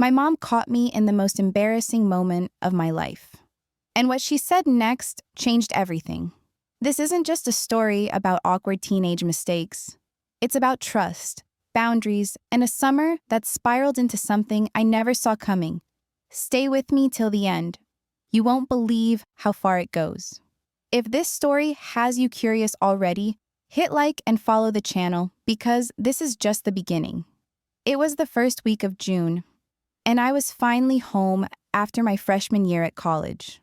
My mom caught me in the most embarrassing moment of my life. And what she said next changed everything. This isn't just a story about awkward teenage mistakes. It's about trust, boundaries, and a summer that spiraled into something I never saw coming. Stay with me till the end. You won't believe how far it goes. If this story has you curious already, hit like and follow the channel because this is just the beginning. It was the first week of June, and I was finally home after my freshman year at college.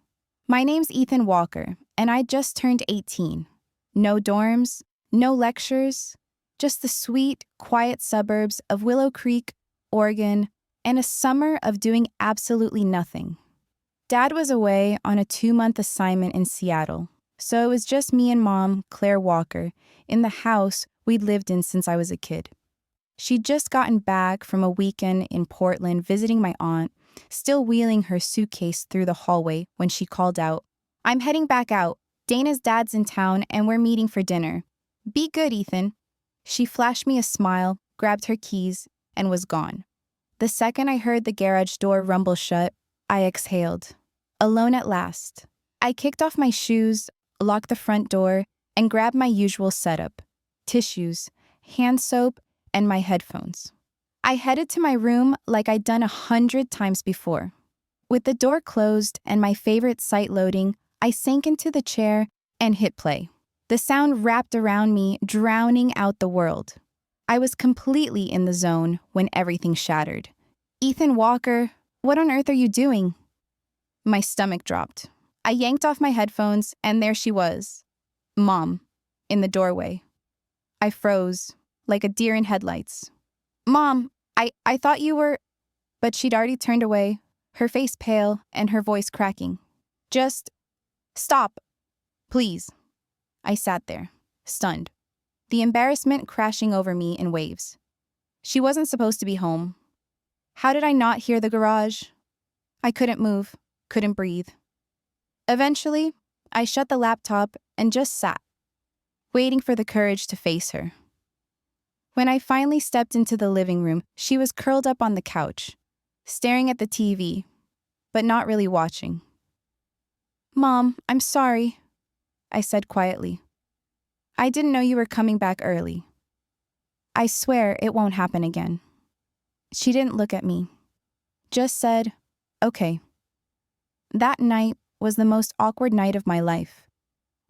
My name's Ethan Walker, and I just turned 18. No dorms, no lectures, just the sweet, quiet suburbs of Willow Creek, Oregon, and a summer of doing absolutely nothing. Dad was away on a 2-month assignment in Seattle, so it was just me and Mom, Claire Walker, in the house we'd lived in since I was a kid. She'd just gotten back from a weekend in Portland visiting my aunt, still wheeling her suitcase through the hallway when she called out, "I'm heading back out. Dana's dad's in town and we're meeting for dinner. Be good, Ethan." She flashed me a smile, grabbed her keys, and was gone. The second I heard the garage door rumble shut, I exhaled. Alone at last. I kicked off my shoes, locked the front door, and grabbed my usual setup: tissues, hand soap, and my headphones. I headed to my room like I'd done 100 times before. With the door closed and my favorite site loading, I sank into the chair and hit play. The sound wrapped around me, drowning out the world. I was completely in the zone when everything shattered. "Ethan Walker, what on earth are you doing?" My stomach dropped. I yanked off my headphones, and there she was. Mom, in the doorway. I froze, like a deer in headlights. "Mom, I thought you were..." But she'd already turned away, her face pale and her voice cracking. "Just stop, please." I sat there, stunned, the embarrassment crashing over me in waves. She wasn't supposed to be home. How did I not hear the garage? I couldn't move, couldn't breathe. Eventually, I shut the laptop and just sat, waiting for the courage to face her. When I finally stepped into the living room, she was curled up on the couch, staring at the TV, but not really watching. "Mom, I'm sorry," I said quietly. "I didn't know you were coming back early. I swear it won't happen again." She didn't look at me, just said, "Okay." That night was the most awkward night of my life.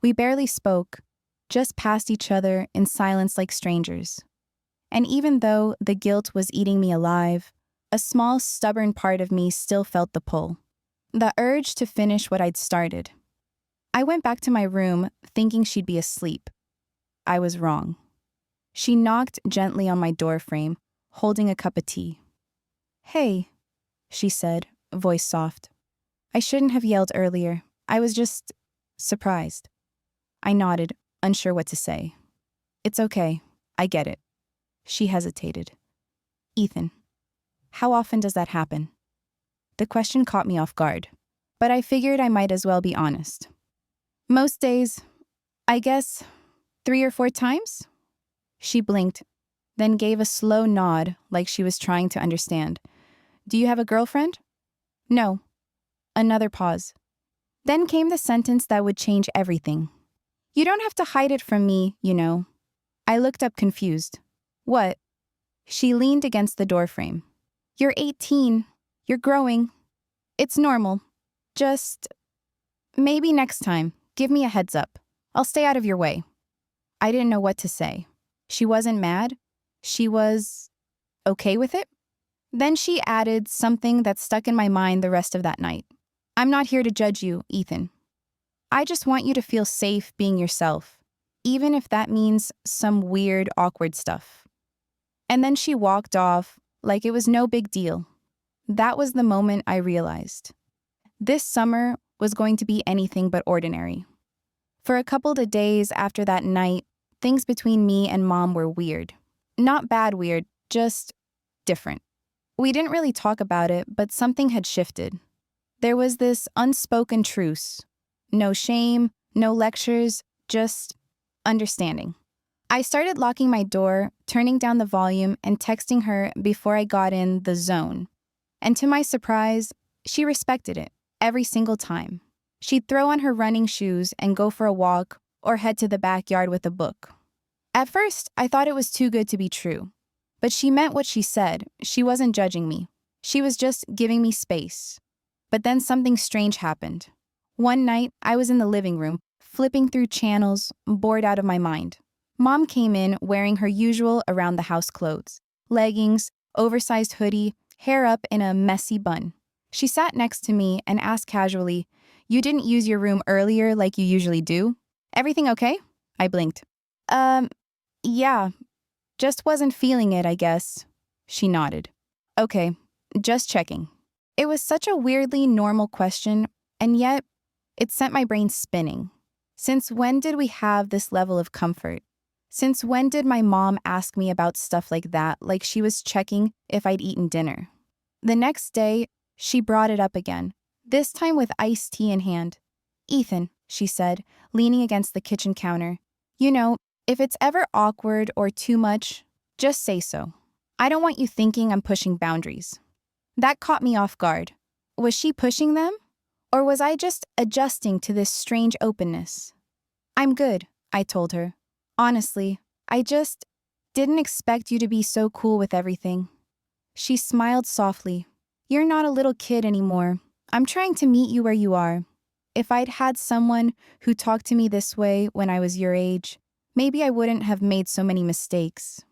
We barely spoke, just passed each other in silence like strangers. And even though the guilt was eating me alive, a small, stubborn part of me still felt the pull, the urge to finish what I'd started. I went back to my room thinking she'd be asleep. I was wrong. She knocked gently on my doorframe, holding a cup of tea. "Hey," she said, voice soft. "I shouldn't have yelled earlier. I was just surprised." I nodded, unsure what to say. "It's okay. I get it." She hesitated. "Ethan, how often does that happen?" The question caught me off guard, but I figured I might as well be honest. "Most days, I guess 3 or 4 times?" She blinked, then gave a slow nod like she was trying to understand. "Do you have a girlfriend?" "No." Another pause. Then came the sentence that would change everything. "You don't have to hide it from me, you know." I looked up confused. "What?" She leaned against the doorframe. "You're 18. You're growing. It's normal. Just maybe next time, give me a heads up. I'll stay out of your way." I didn't know what to say. She wasn't mad. She was okay with it. Then she added something that stuck in my mind the rest of that night. "I'm not here to judge you, Ethan. I just want you to feel safe being yourself, even if that means some weird, awkward stuff." And then she walked off like it was no big deal. That was the moment I realized. This summer was going to be anything but ordinary. For a couple of days after that night, things between me and Mom were weird. Not bad weird, just different. We didn't really talk about it, but something had shifted. There was this unspoken truce. No shame, no lectures, just understanding. I started locking my door, turning down the volume, and texting her before I got in the zone. And to my surprise, she respected it every single time. She'd throw on her running shoes and go for a walk or head to the backyard with a book. At first, I thought it was too good to be true. But she meant what she said. She wasn't judging me. She was just giving me space. But then something strange happened. One night, I was in the living room, flipping through channels, bored out of my mind. Mom came in wearing her usual around-the-house clothes. Leggings, oversized hoodie, hair up in a messy bun. She sat next to me and asked casually, "You didn't use your room earlier like you usually do? Everything okay?" I blinked. Yeah. Just wasn't feeling it, I guess." She nodded. "Okay, just checking." It was such a weirdly normal question, and yet it sent my brain spinning. Since when did we have this level of comfort? Since when did my mom ask me about stuff like that, like she was checking if I'd eaten dinner? The next day, she brought it up again, this time with iced tea in hand. "Ethan," she said, leaning against the kitchen counter, "you know, if it's ever awkward or too much, just say so. I don't want you thinking I'm pushing boundaries." That caught me off guard. Was she pushing them? Or was I just adjusting to this strange openness? "I'm good," I told her. "Honestly, I just didn't expect you to be so cool with everything." She smiled softly. "You're not a little kid anymore. I'm trying to meet you where you are. If I'd had someone who talked to me this way when I was your age, maybe I wouldn't have made so many mistakes."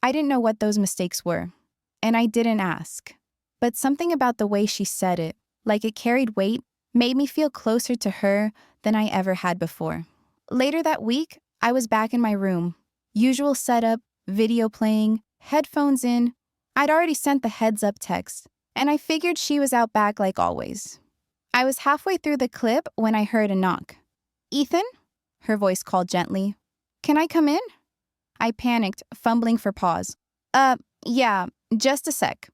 I didn't know what those mistakes were, and I didn't ask. But something about the way she said it, like it carried weight, made me feel closer to her than I ever had before. Later that week, I was back in my room. Usual setup, video playing, headphones in. I'd already sent the heads-up text, and I figured she was out back like always. I was halfway through the clip when I heard a knock. "Ethan?" Her voice called gently. "Can I come in?" I panicked, fumbling for pause. Yeah, just a sec."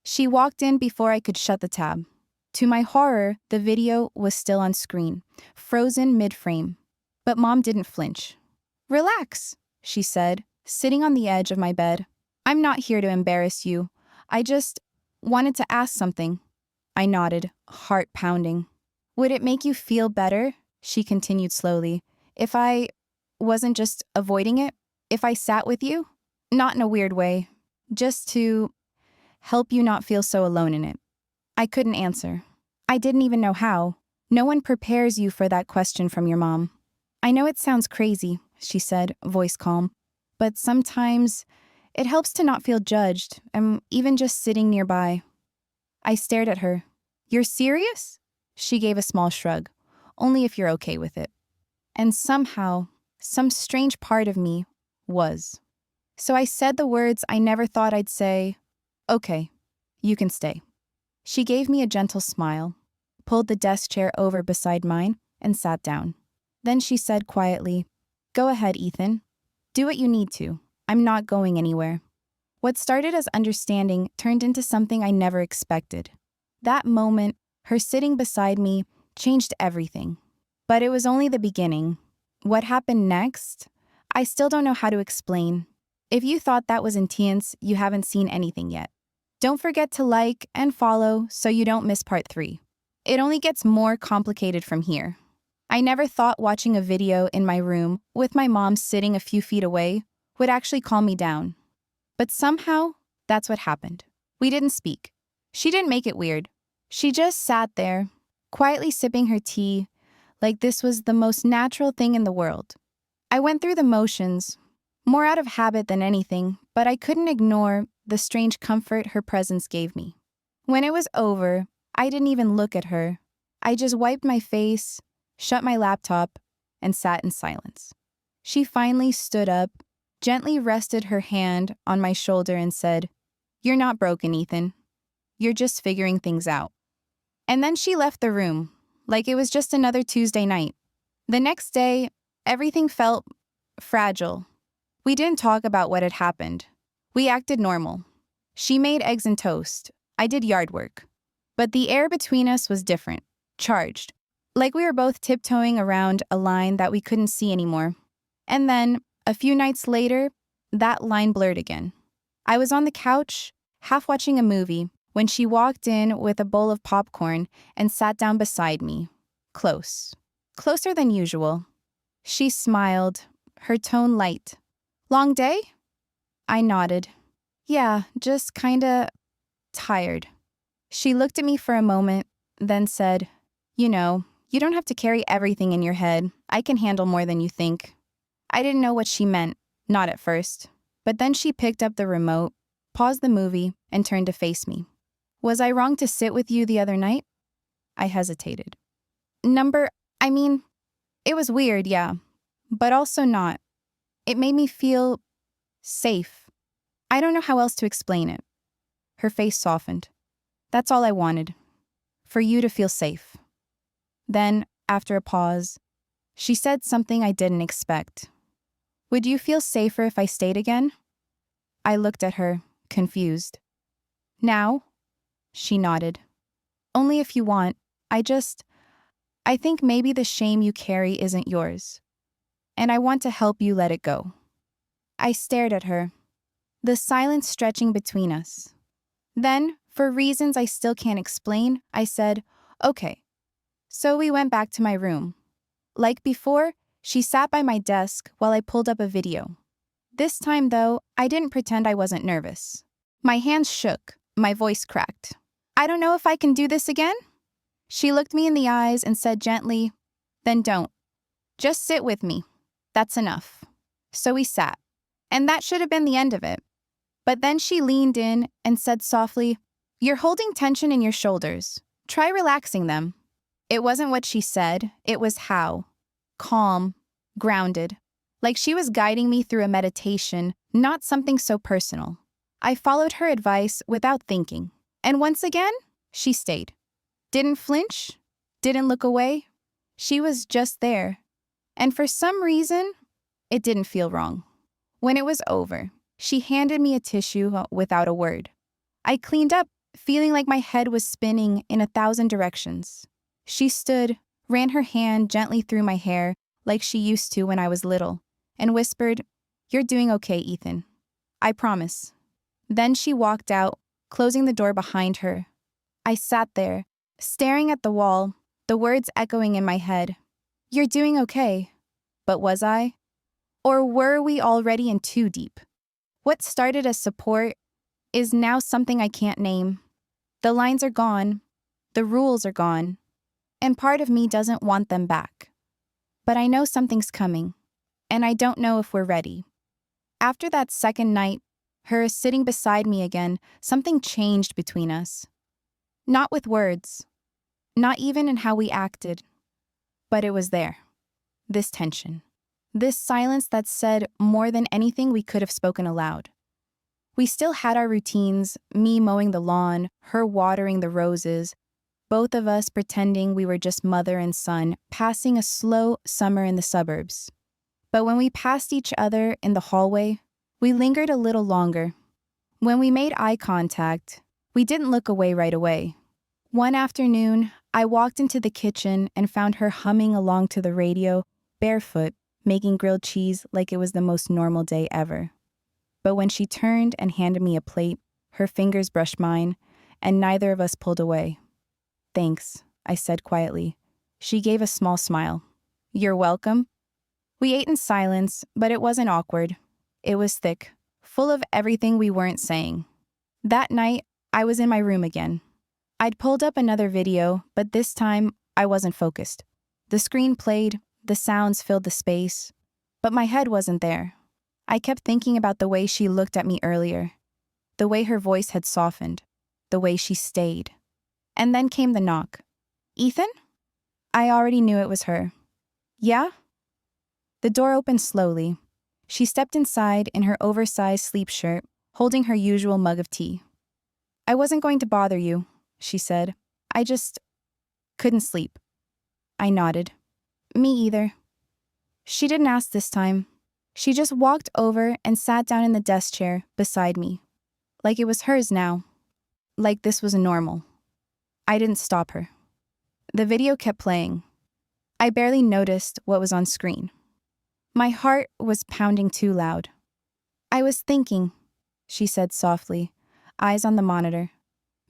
She walked in before I could shut the tab. To my horror, the video was still on screen, frozen mid-frame. But Mom didn't flinch. "Relax," she said, sitting on the edge of my bed. "I'm not here to embarrass you. I just wanted to ask something." I nodded, heart pounding. "Would it make you feel better," she continued slowly, "if I wasn't just avoiding it? If I sat with you? Not in a weird way. Just to help you not feel so alone in it." I couldn't answer. I didn't even know how. No one prepares you for that question from your mom. "I know it sounds crazy," she said, voice calm, "but sometimes it helps to not feel judged, and even just sitting nearby." I stared at her. "You're serious?" She gave a small shrug. "Only if you're okay with it." And somehow, some strange part of me was. So I said the words I never thought I'd say, "Okay, you can stay." She gave me a gentle smile, pulled the desk chair over beside mine, and sat down. Then she said quietly, "Go ahead, Ethan. Do what you need to. I'm not going anywhere." What started as understanding turned into something I never expected. That moment, her sitting beside me, changed everything. But it was only the beginning. What happened next? I still don't know how to explain. If you thought that was intense, you haven't seen anything yet. Don't forget to like and follow so you don't miss part 3. It only gets more complicated from here. I never thought watching a video in my room with my mom sitting a few feet away would actually calm me down. But somehow, that's what happened. We didn't speak. She didn't make it weird. She just sat there, quietly sipping her tea, like this was the most natural thing in the world. I went through the motions, more out of habit than anything, but I couldn't ignore the strange comfort her presence gave me. When it was over, I didn't even look at her. I just wiped my face, shut my laptop, and sat in silence. She finally stood up, gently rested her hand on my shoulder and said, "You're not broken, Ethan. You're just figuring things out." And then she left the room, like it was just another Tuesday night. The next day, everything felt fragile. We didn't talk about what had happened. We acted normal. She made eggs and toast. I did yard work. But the air between us was different, charged, like we were both tiptoeing around a line that we couldn't see anymore. And then, a few nights later, that line blurred again. I was on the couch, half watching a movie, when she walked in with a bowl of popcorn and sat down beside me, close, closer than usual. She smiled, her tone light. "Long day?" I nodded. "Yeah, just kinda tired." She looked at me for a moment, then said, "You know, you don't have to carry everything in your head. I can handle more than you think." I didn't know what she meant, not at first. But then she picked up the remote, paused the movie, and turned to face me. "Was I wrong to sit with you the other night?" I hesitated. I mean, it was weird, yeah, but also not. It made me feel safe. I don't know how else to explain it. Her face softened. "That's all I wanted. For you to feel safe." Then, after a pause, she said something I didn't expect. "Would you feel safer if I stayed again?" I looked at her, confused. "Now?" She nodded. "Only if you want. I think maybe the shame you carry isn't yours. And I want to help you let it go." I stared at her, the silence stretching between us. Then, for reasons I still can't explain, I said, "Okay." So we went back to my room. Like before, she sat by my desk while I pulled up a video. This time, though, I didn't pretend I wasn't nervous. My hands shook, my voice cracked. "I don't know if I can do this again?" She looked me in the eyes and said gently, "Then don't. Just sit with me. That's enough." So we sat. And that should have been the end of it. But then she leaned in and said softly, "You're holding tension in your shoulders. Try relaxing them." It wasn't what she said, it was how. Calm, grounded. Like she was guiding me through a meditation, not something so personal. I followed her advice without thinking. And once again, she stayed. Didn't flinch, didn't look away. She was just there. And for some reason, it didn't feel wrong. When it was over, she handed me a tissue without a word. I cleaned up, feeling like my head was spinning in 1,000 directions. She stood, ran her hand gently through my hair like she used to when I was little, and whispered, "You're doing okay, Ethan. I promise." Then she walked out, closing the door behind her. I sat there, staring at the wall, the words echoing in my head. "You're doing okay." But was I? Or were we already in too deep? What started as support is now something I can't name. The lines are gone, the rules are gone, and part of me doesn't want them back. But I know something's coming, and I don't know if we're ready. After that second night, her sitting beside me again, something changed between us. Not with words, not even in how we acted, but it was there. This tension. This silence that said more than anything we could have spoken aloud. We still had our routines, me mowing the lawn, her watering the roses, both of us pretending we were just mother and son, passing a slow summer in the suburbs. But when we passed each other in the hallway, we lingered a little longer. When we made eye contact, we didn't look away right away. One afternoon, I walked into the kitchen and found her humming along to the radio, barefoot, making grilled cheese like it was the most normal day ever. But when she turned and handed me a plate, her fingers brushed mine, and neither of us pulled away. "Thanks," I said quietly. She gave a small smile. "You're welcome." We ate in silence, but it wasn't awkward. It was thick, full of everything we weren't saying. That night, I was in my room again. I'd pulled up another video, but this time, I wasn't focused. The screen played, the sounds filled the space, but my head wasn't there. I kept thinking about the way she looked at me earlier, the way her voice had softened, the way she stayed. And then came the knock. "Ethan?" I already knew it was her. "Yeah?" The door opened slowly. She stepped inside in her oversized sleep shirt, holding her usual mug of tea. "I wasn't going to bother you," she said. "I just couldn't sleep." I nodded. "Me either." She didn't ask this time. She just walked over and sat down in the desk chair beside me, like it was hers now, like this was normal. I didn't stop her. The video kept playing. I barely noticed what was on screen. My heart was pounding too loud. "I was thinking," she said softly, eyes on the monitor.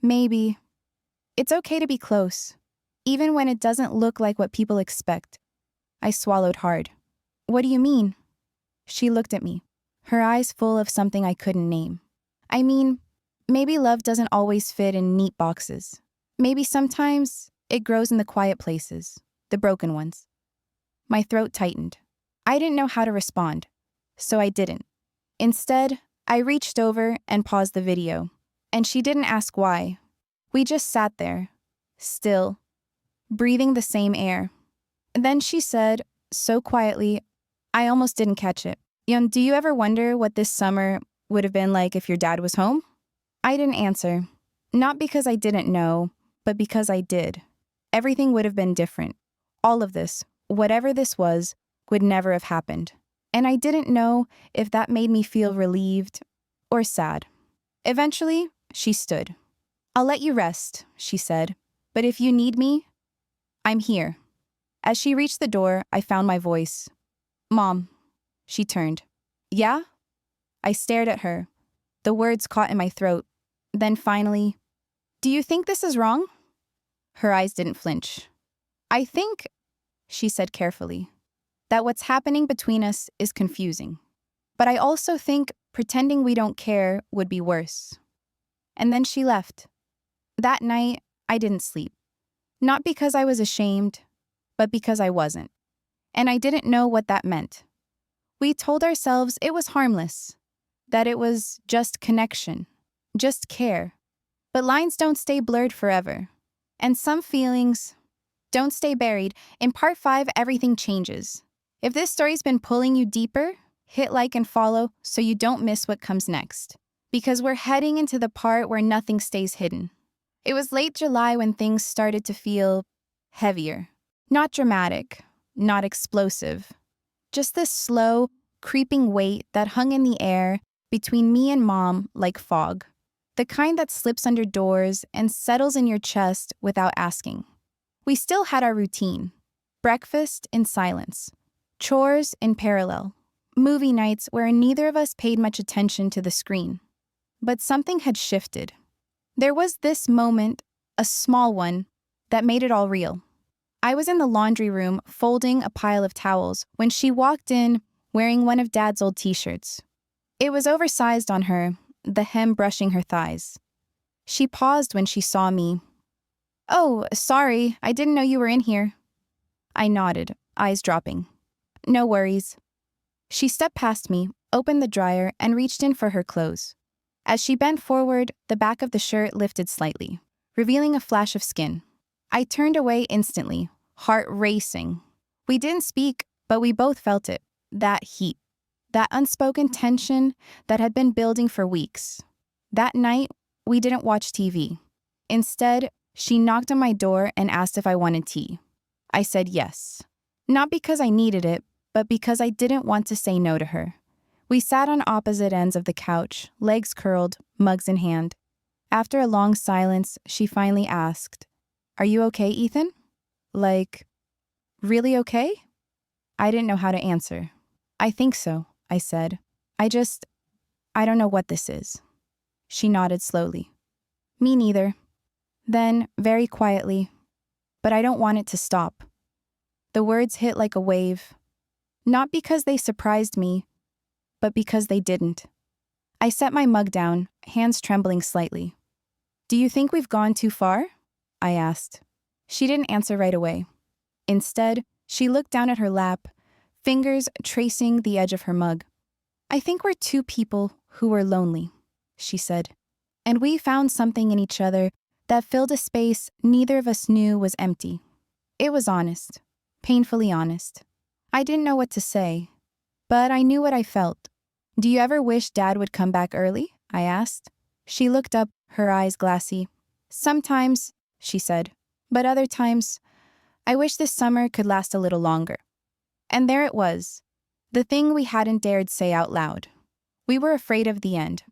Maybe. It's okay to be close, even when it doesn't look like what people expect. I swallowed hard. What do you mean? She looked at me, her eyes full of something I couldn't name. I mean, maybe love doesn't always fit in neat boxes. Maybe sometimes it grows in the quiet places, the broken ones. My throat tightened. I didn't know how to respond, so I didn't. Instead, I reached over and paused the video, and she didn't ask why. We just sat there, still, breathing the same air. And then she said, so quietly, I almost didn't catch it. Do you ever wonder what this summer would have been like if your dad was home? I didn't answer, not because I didn't know, but because I did. Everything would have been different. All of this, whatever this was, would never have happened. And I didn't know if that made me feel relieved or sad. Eventually, she stood. I'll let you rest, she said, but if you need me, I'm here. As she reached the door, I found my voice. Mom. She turned. Yeah? I stared at her. The words caught in my throat. Then finally, do you think this is wrong? Her eyes didn't flinch. I think, she said carefully, that what's happening between us is confusing. But I also think pretending we don't care would be worse. And then she left. That night, I didn't sleep. Not because I was ashamed, but because I wasn't. And I didn't know what that meant. We told ourselves it was harmless, that it was just connection, just care. But lines don't stay blurred forever. And some feelings don't stay buried. In part 5, everything changes. If this story's been pulling you deeper, hit like and follow so you don't miss what comes next. Because we're heading into the part where nothing stays hidden. It was late July when things started to feel heavier. Not dramatic, not explosive. Just this slow, creeping weight that hung in the air between me and Mom like fog. The kind that slips under doors and settles in your chest without asking. We still had our routine. Breakfast in silence. Chores in parallel. Movie nights where neither of us paid much attention to the screen. But something had shifted. There was this moment, a small one, that made it all real. I was in the laundry room folding a pile of towels when she walked in wearing one of Dad's old t-shirts. It was oversized on her, the hem brushing her thighs. She paused when she saw me. Oh, sorry, I didn't know you were in here. I nodded, eyes dropping. No worries. She stepped past me, opened the dryer, and reached in for her clothes. As she bent forward, the back of the shirt lifted slightly, revealing a flash of skin. I turned away instantly, heart racing. We didn't speak, but we both felt it, that heat, that unspoken tension that had been building for weeks. That night, we didn't watch TV. Instead, she knocked on my door and asked if I wanted tea. I said yes. Not because I needed it, but because I didn't want to say no to her. We sat on opposite ends of the couch, legs curled, mugs in hand. After a long silence, she finally asked, "Are you okay, Ethan?" Like, really okay? I didn't know how to answer. I think so, I said. I don't know what this is. She nodded slowly. Me neither. Then, very quietly, but I don't want it to stop. The words hit like a wave. Not because they surprised me, but because they didn't. I set my mug down, hands trembling slightly. Do you think we've gone too far? I asked. She didn't answer right away. Instead, she looked down at her lap, fingers tracing the edge of her mug. I think we're two people who were lonely, she said. And we found something in each other that filled a space neither of us knew was empty. It was honest, painfully honest. I didn't know what to say, but I knew what I felt. Do you ever wish Dad would come back early? I asked. She looked up, her eyes glassy. Sometimes, she said, but other times, I wish this summer could last a little longer. And there it was, the thing we hadn't dared say out loud. We were afraid of the end.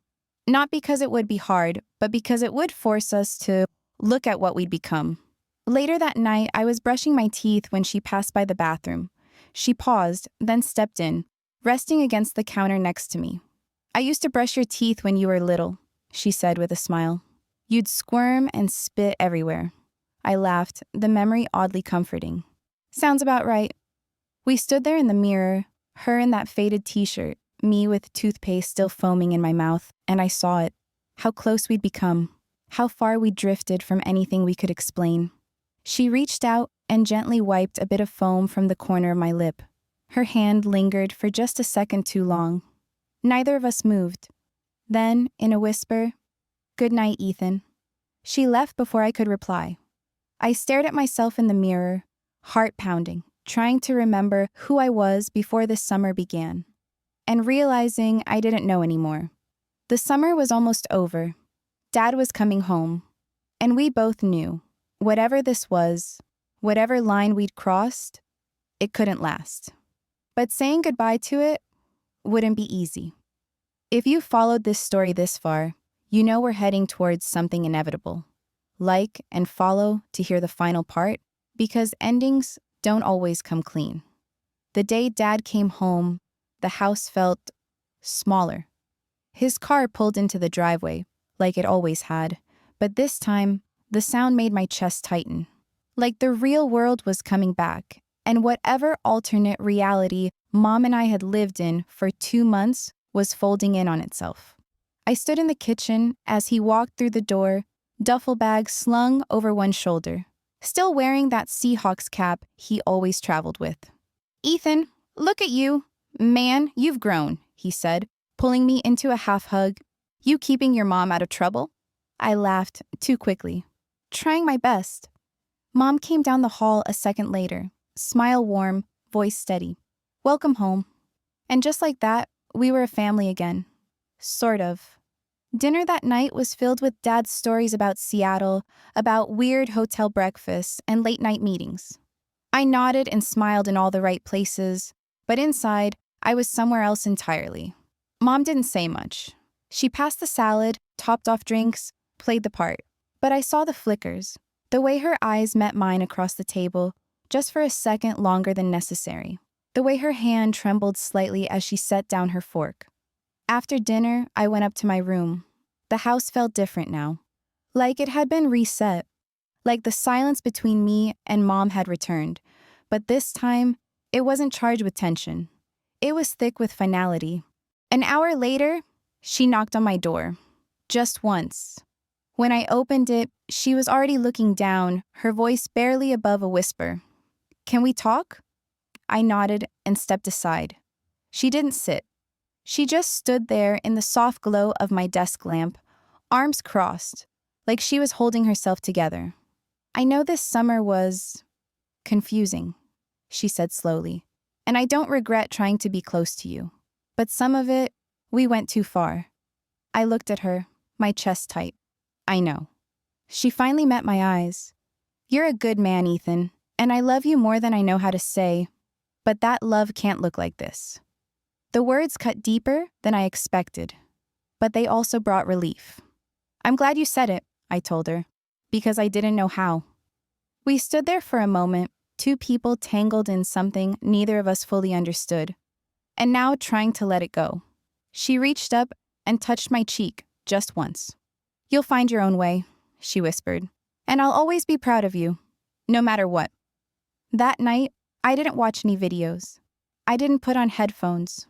Not because it would be hard, but because it would force us to look at what we'd become. Later that night, I was brushing my teeth when she passed by the bathroom. She paused, then stepped in, resting against the counter next to me. I used to brush your teeth when you were little, she said with a smile. You'd squirm and spit everywhere. I laughed, the memory oddly comforting. Sounds about right. We stood there in the mirror, her in that faded t-shirt, me with toothpaste still foaming in my mouth, and I saw it. How close we'd become. How far we'd drifted from anything we could explain. She reached out and gently wiped a bit of foam from the corner of my lip. Her hand lingered for just a second too long. Neither of us moved. Then, in a whisper, "Good night, Ethan." She left before I could reply. I stared at myself in the mirror, heart pounding, trying to remember who I was before this summer began, and realizing I didn't know anymore. The summer was almost over. Dad was coming home, and we both knew, whatever this was, whatever line we'd crossed, it couldn't last. But saying goodbye to it wouldn't be easy. If you followed this story this far, you know we're heading towards something inevitable. Like and follow to hear the final part, because endings don't always come clean. The day Dad came home, the house felt smaller. His car pulled into the driveway, like it always had, but this time, the sound made my chest tighten. Like the real world was coming back, and whatever alternate reality Mom and I had lived in for 2 months was folding in on itself. I stood in the kitchen as he walked through the door, duffel bag slung over one shoulder, still wearing that Seahawks cap he always traveled with. "Ethan, look at you. Man, you've grown," he said, pulling me into a half hug. "You keeping your mom out of trouble?" I laughed too quickly, trying my best. Mom came down the hall a second later, smile warm, voice steady. "Welcome home." And just like that, we were a family again. Sort of. Dinner that night was filled with Dad's stories about Seattle, about weird hotel breakfasts and late-night meetings. I nodded and smiled in all the right places, but inside, I was somewhere else entirely. Mom didn't say much. She passed the salad, topped off drinks, played the part. But I saw the flickers, the way her eyes met mine across the table, just for a second longer than necessary. The way her hand trembled slightly as she set down her fork. After dinner, I went up to my room. The house felt different now. Like it had been reset. Like the silence between me and Mom had returned. But this time, it wasn't charged with tension. It was thick with finality. An hour later, she knocked on my door. Just once. When I opened it, she was already looking down, her voice barely above a whisper. "Can we talk?" I nodded and stepped aside. She didn't sit. She just stood there in the soft glow of my desk lamp, arms crossed, like she was holding herself together. "I know this summer was confusing," she said slowly, "and I don't regret trying to be close to you. But some of it, we went too far." I looked at her, my chest tight. "I know." She finally met my eyes. "You're a good man, Ethan, and I love you more than I know how to say, but that love can't look like this." The words cut deeper than I expected, but they also brought relief. "I'm glad you said it," I told her, because I didn't know how. We stood there for a moment, two people tangled in something neither of us fully understood, and now trying to let it go. She reached up and touched my cheek just once. "You'll find your own way," she whispered, "and I'll always be proud of you, no matter what." That night, I didn't watch any videos. I didn't put on headphones.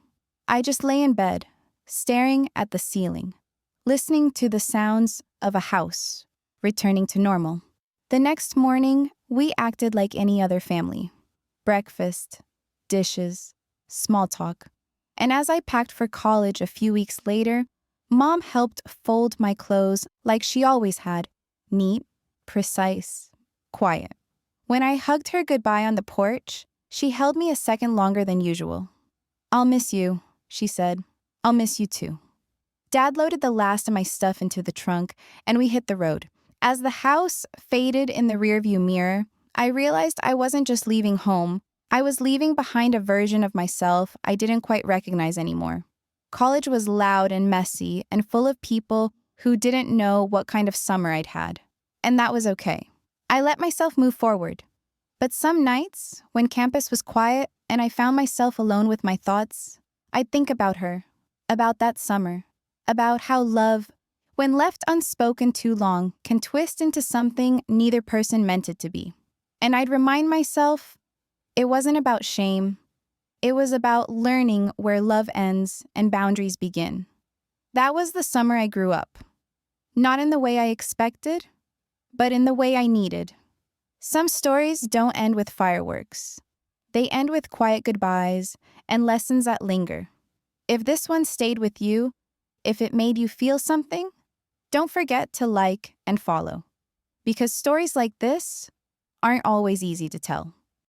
I just lay in bed, staring at the ceiling, listening to the sounds of a house, returning to normal. The next morning, we acted like any other family. Breakfast, dishes, small talk. And as I packed for college a few weeks later, Mom helped fold my clothes like she always had, neat, precise, quiet. When I hugged her goodbye on the porch, she held me a second longer than usual. "I'll miss you," she said. "I'll miss you too." Dad loaded the last of my stuff into the trunk, and we hit the road. As the house faded in the rearview mirror, I realized I wasn't just leaving home. I was leaving behind a version of myself I didn't quite recognize anymore. College was loud and messy and full of people who didn't know what kind of summer I'd had. And that was okay. I let myself move forward. But some nights, when campus was quiet and I found myself alone with my thoughts, I'd think about her, about that summer, about how love, when left unspoken too long, can twist into something neither person meant it to be. And I'd remind myself, it wasn't about shame. It was about learning where love ends and boundaries begin. That was the summer I grew up. Not in the way I expected, but in the way I needed. Some stories don't end with fireworks. They end with quiet goodbyes and lessons that linger. If this one stayed with you, if it made you feel something, don't forget to like and follow. Because stories like this aren't always easy to tell.